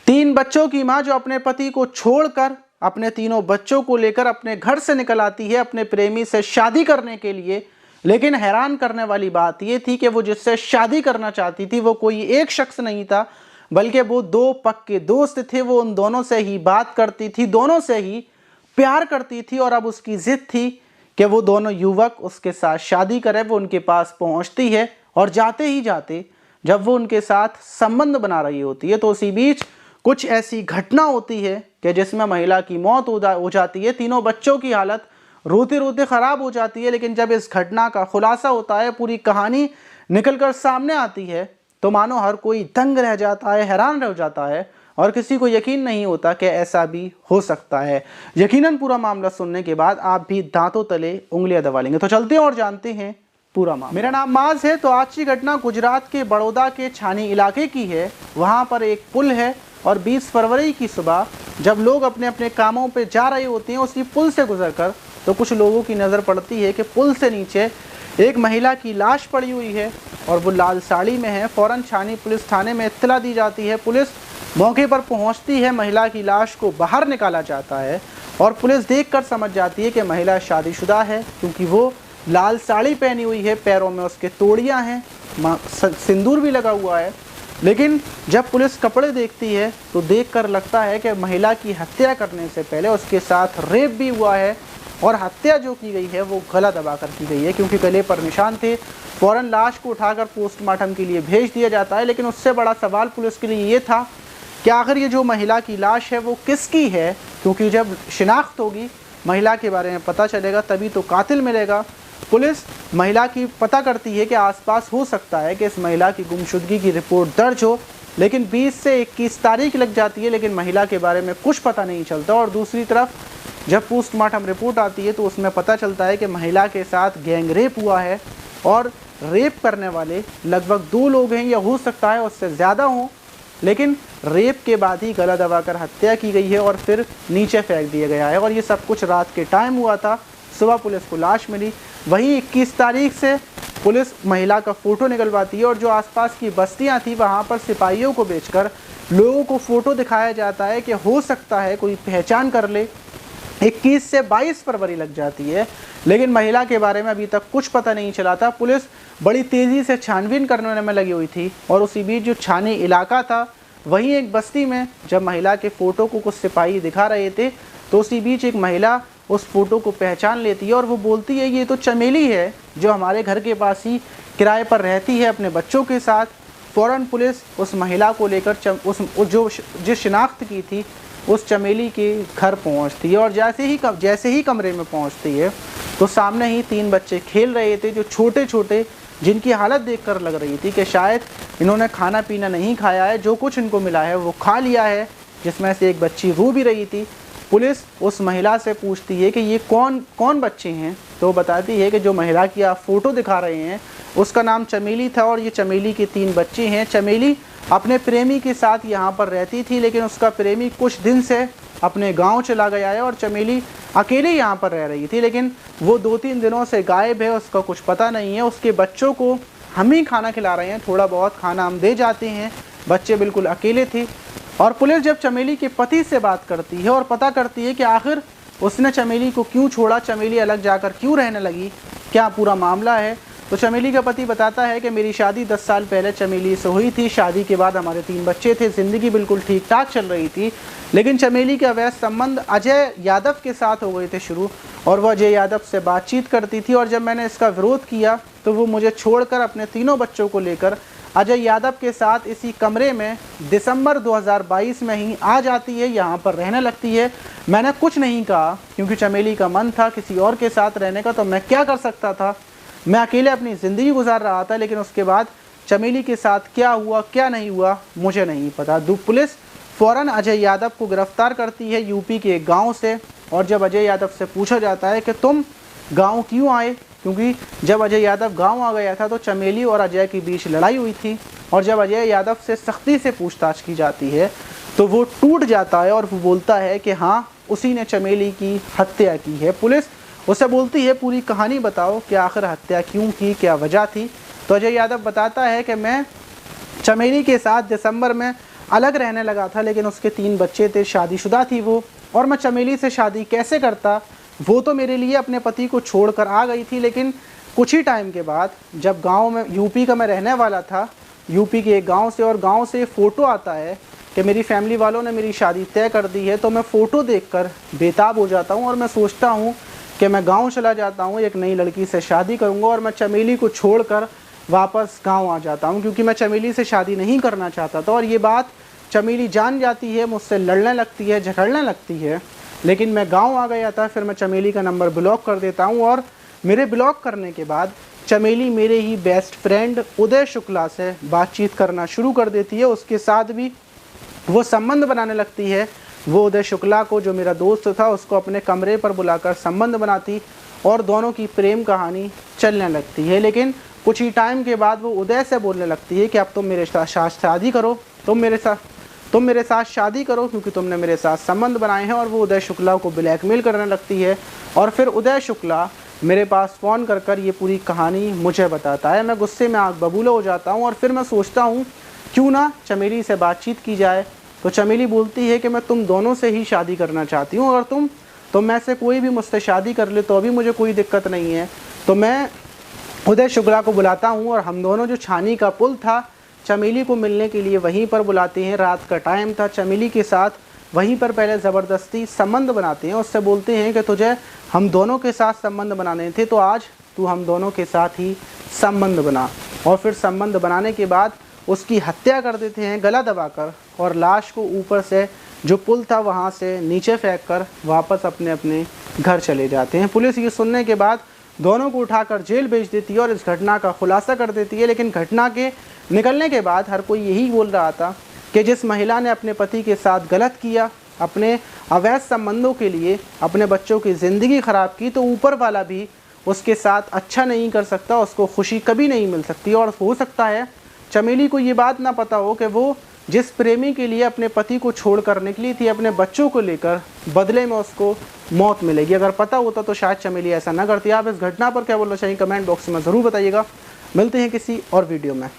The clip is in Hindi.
तीन बच्चों की मां जो अपने पति को छोड़कर अपने तीनों बच्चों को लेकर अपने घर से निकल आती है अपने प्रेमी से शादी करने के लिए। लेकिन हैरान करने वाली बात यह थी कि वो जिससे शादी करना चाहती थी वो कोई एक शख्स नहीं था, बल्कि वो दो पक्के दोस्त थे। वो उन दोनों से ही बात करती थी, दोनों से ही प्यार करती थी और अब उसकी जिद थी कि वो दोनों युवक उसके साथ शादी करें। वो उनके पास पहुंचती है और जाते ही जाते जब वो उनके साथ संबंध बना रही होती है तो उसी बीच कुछ ऐसी घटना होती है कि जिसमें महिला की मौत हो जाती है। तीनों बच्चों की हालत रोते रोते ख़राब हो जाती है। लेकिन जब इस घटना का खुलासा होता है, पूरी कहानी निकलकर सामने आती है, तो मानो हर कोई दंग रह जाता है, हैरान रह जाता है और किसी को यकीन नहीं होता कि ऐसा भी हो सकता है। यकीनन पूरा मामला सुनने के बाद आप भी दांतों तले उंगलियां दबा लेंगे। तो चलते हैं और जानते हैं पूरा मामला। मेरा नाम माज है। तो आज की घटना गुजरात के बड़ौदा के छानी इलाके की है। वहाँ पर एक पुल है और 20 फरवरी की सुबह जब लोग अपने अपने कामों पे जा रहे होते हैं, उसी पुल से गुजरकर तो कुछ लोगों की नज़र पड़ती है कि पुल से नीचे एक महिला की लाश पड़ी हुई है और वो लाल साड़ी में है। फ़ौरन छानी पुलिस थाने में इत्तला दी जाती है। पुलिस मौके पर पहुंचती है, महिला की लाश को बाहर निकाला जाता है और पुलिस देखकर समझ जाती है कि महिला शादीशुदा है, क्योंकि वो लाल साड़ी पहनी हुई है, पैरों में उसके तोड़ियाँ हैं, सिंदूर भी लगा हुआ है। लेकिन जब पुलिस कपड़े देखती है तो देखकर लगता है कि महिला की हत्या करने से पहले उसके साथ रेप भी हुआ है और हत्या जो की गई है वो गला दबाकर की गई है, क्योंकि गले पर निशान थे। फ़ौरन लाश को उठाकर पोस्टमार्टम के लिए भेज दिया जाता है। लेकिन उससे बड़ा सवाल पुलिस के लिए ये था कि आखिर ये जो महिला की लाश है वो किसकी है, क्योंकि जब शिनाख्त होगी, महिला के बारे में पता चलेगा, तभी तो कातिल मिलेगा। पुलिस महिला की पता करती है कि आसपास हो सकता है कि इस महिला की गुमशुदगी की रिपोर्ट दर्ज हो, लेकिन 20 से 21 तारीख लग जाती है, लेकिन महिला के बारे में कुछ पता नहीं चलता। और दूसरी तरफ जब पोस्टमार्टम रिपोर्ट आती है तो उसमें पता चलता है कि महिला के साथ गैंग रेप हुआ है और रेप करने वाले लगभग 2 लोग हैं, या हो सकता है उससे ज़्यादा हों। लेकिन रेप के बाद ही गला दबाकर हत्या की गई है और फिर नीचे फेंक दिया गया है। और ये सब कुछ रात के टाइम हुआ था। सुबह पुलिस को लाश मिली। वहीं 21 तारीख से पुलिस महिला का फ़ोटो निकलवाती है और जो आसपास की बस्तियां थी वहां पर सिपाहियों को बेचकर लोगों को फ़ोटो दिखाया जाता है कि हो सकता है कोई पहचान कर ले। 21 से 22 फरवरी लग जाती है, लेकिन महिला के बारे में अभी तक कुछ पता नहीं चला था। पुलिस बड़ी तेज़ी से छानबीन करने में लगी हुई थी और उसी बीच जो छानी इलाका था वहीं एक बस्ती में जब महिला के फ़ोटो को कुछ सिपाही दिखा रहे थे तो उसी बीच एक महिला उस फ़ोटो को पहचान लेती है और वो बोलती है ये तो चमेली है जो हमारे घर के पास ही किराए पर रहती है अपने बच्चों के साथ। फ़ौरन पुलिस उस महिला को लेकर जिस शिनाख्त की थी उस चमेली के घर पहुंचती है और जैसे ही कमरे में पहुंचती है तो सामने ही 3 बच्चे खेल रहे थे, जो छोटे छोटे, जिनकी हालत देखकर लग रही थी कि शायद इन्होंने खाना पीना नहीं खाया है, जो कुछ इनको मिला है वो खा लिया है, जिसमें से एक बच्ची रो भी रही थी। पुलिस उस महिला से पूछती है कि ये कौन बच्चे हैं, तो बताती है कि जो महिला की आप फ़ोटो दिखा रहे हैं उसका नाम चमेली था और ये चमेली के 3 बच्चे हैं। चमेली अपने प्रेमी के साथ यहाँ पर रहती थी, लेकिन उसका प्रेमी कुछ दिन से अपने गांव चला गया है और चमेली अकेले यहाँ पर रह रही थी, लेकिन वो 2-3 दिनों से गायब है, उसका कुछ पता नहीं है। उसके बच्चों को हम ही खाना खिला रहे हैं, थोड़ा बहुत खाना हम दे जाते हैं, बच्चे बिल्कुल अकेले थे। और पुलिस जब चमेली के पति से बात करती है और पता करती है कि आखिर उसने चमेली को क्यों छोड़ा, चमेली अलग जाकर क्यों रहने लगी, क्या पूरा मामला है, तो चमेली का पति बताता है कि मेरी शादी 10 साल पहले चमेली से हुई थी। शादी के बाद हमारे 3 बच्चे थे, ज़िंदगी बिल्कुल ठीक ठाक चल रही थी, लेकिन चमेली के अवैध संबंध अजय यादव के साथ हो गए थे शुरू, और वह अजय यादव से बातचीत करती थी और जब मैंने इसका विरोध किया तो वो मुझे छोड़कर अपने तीनों बच्चों को लेकर अजय यादव के साथ इसी कमरे में दिसंबर 2022 में ही आ जाती है, यहाँ पर रहने लगती है। मैंने कुछ नहीं कहा क्योंकि चमेली का मन था किसी और के साथ रहने का, तो मैं क्या कर सकता था, मैं अकेले अपनी ज़िंदगी गुजार रहा था। लेकिन उसके बाद चमेली के साथ क्या हुआ क्या नहीं हुआ मुझे नहीं पता। पुलिस फ़ौरन अजय यादव को गिरफ्तार करती है यूपी के एक गाँव से, और जब अजय यादव से पूछा जाता है कि तुम गाँव क्यों आए, क्योंकि जब अजय यादव गांव आ गया था तो चमेली और अजय के बीच लड़ाई हुई थी, और जब अजय यादव से सख्ती से पूछताछ की जाती है तो वो टूट जाता है और वो बोलता है कि हाँ उसी ने चमेली की हत्या की है। पुलिस उसे बोलती है पूरी कहानी बताओ कि आखिर हत्या क्यों की, क्या वजह थी। तो अजय यादव बताता है कि मैं चमेली के साथ दिसंबर में अलग रहने लगा था, लेकिन उसके 3 बच्चे थे, शादीशुदा थी वो। और मैं चमेली से शादी कैसे करता, वो तो मेरे लिए अपने पति को छोड़कर आ गई थी। लेकिन कुछ ही टाइम के बाद, जब गांव में, यूपी का मैं रहने वाला था, यूपी के एक गांव से, और गांव से फ़ोटो आता है कि मेरी फैमिली वालों ने मेरी शादी तय कर दी है, तो मैं फ़ोटो देखकर बेताब हो जाता हूं और मैं सोचता हूं कि मैं गांव चला जाता हूं, एक नई लड़की से शादी करूंगा और मैं चमेली को छोड़कर वापस गांव आ जाता हूं, क्योंकि मैं चमेली से शादी नहीं करना चाहता था। और ये बात चमेली जान जाती है, मुझसे लड़ने लगती है, झगड़ने लगती है। लेकिन मैं गांव आ गया था, फिर मैं चमेली का नंबर ब्लॉक कर देता हूं। और मेरे ब्लॉक करने के बाद चमेली मेरे ही बेस्ट फ्रेंड उदय शुक्ला से बातचीत करना शुरू कर देती है। उसके साथ भी वो संबंध बनाने लगती है। वो उदय शुक्ला को, जो मेरा दोस्त था, उसको अपने कमरे पर बुलाकर संबंध बनाती और दोनों की प्रेम कहानी चलने लगती है। लेकिन कुछ ही टाइम के बाद वो उदय से बोलने लगती है कि अब तुम मेरे साथ शादी करो, तुम मेरे साथ शादी करो, क्योंकि तुमने मेरे साथ संबंध बनाए हैं। और वो उदय शुक्ला को ब्लैकमेल करने लगती है। और फिर उदय शुक्ला मेरे पास फ़ोन कर ये पूरी कहानी मुझे बताता है। मैं गुस्से में आग बबूला हो जाता हूँ और फिर मैं सोचता हूँ क्यों ना चमेली से बातचीत की जाए। तो चमेली बोलती है कि मैं तुम दोनों से ही शादी करना चाहती हूँ, और तुम में से कोई भी मुझसे शादी कर ले तो अभी मुझे कोई दिक्कत नहीं है। तो मैं उदय शुक्ला को बुलाता हूँ और हम दोनों जो छानी का पुल था, चमेली को मिलने के लिए वहीं पर बुलाते हैं। रात का टाइम था, चमेली के साथ वहीं पर पहले ज़बरदस्ती संबंध बनाते हैं। उससे बोलते हैं कि तुझे हम दोनों के साथ संबंध बनाने थे, तो आज तू हम दोनों के साथ ही संबंध बना। और फिर संबंध बनाने के बाद उसकी हत्या कर देते हैं गला दबाकर, और लाश को ऊपर से जो पुल था वहाँ से नीचे फेंक कर वापस अपने अपने घर चले जाते हैं। पुलिस ये सुनने के बाद दोनों को उठाकर जेल भेज देती है और इस घटना का खुलासा कर देती है। लेकिन घटना के निकलने के बाद हर कोई यही बोल रहा था कि जिस महिला ने अपने पति के साथ गलत किया, अपने अवैध संबंधों के लिए अपने बच्चों की ज़िंदगी ख़राब की, तो ऊपर वाला भी उसके साथ अच्छा नहीं कर सकता, उसको खुशी कभी नहीं मिल सकती। और हो सकता है चमेली को ये बात ना पता हो कि वो जिस प्रेमी के लिए अपने पति को छोड़ कर निकली थी, अपने बच्चों को लेकर, बदले में उसको मौत मिलेगी। अगर पता होता तो शायद चमेली ऐसा ना करती। आप इस घटना पर क्या बोलना चाहिए, कमेंट बॉक्स में ज़रूर बताइएगा। मिलते हैं किसी और वीडियो में।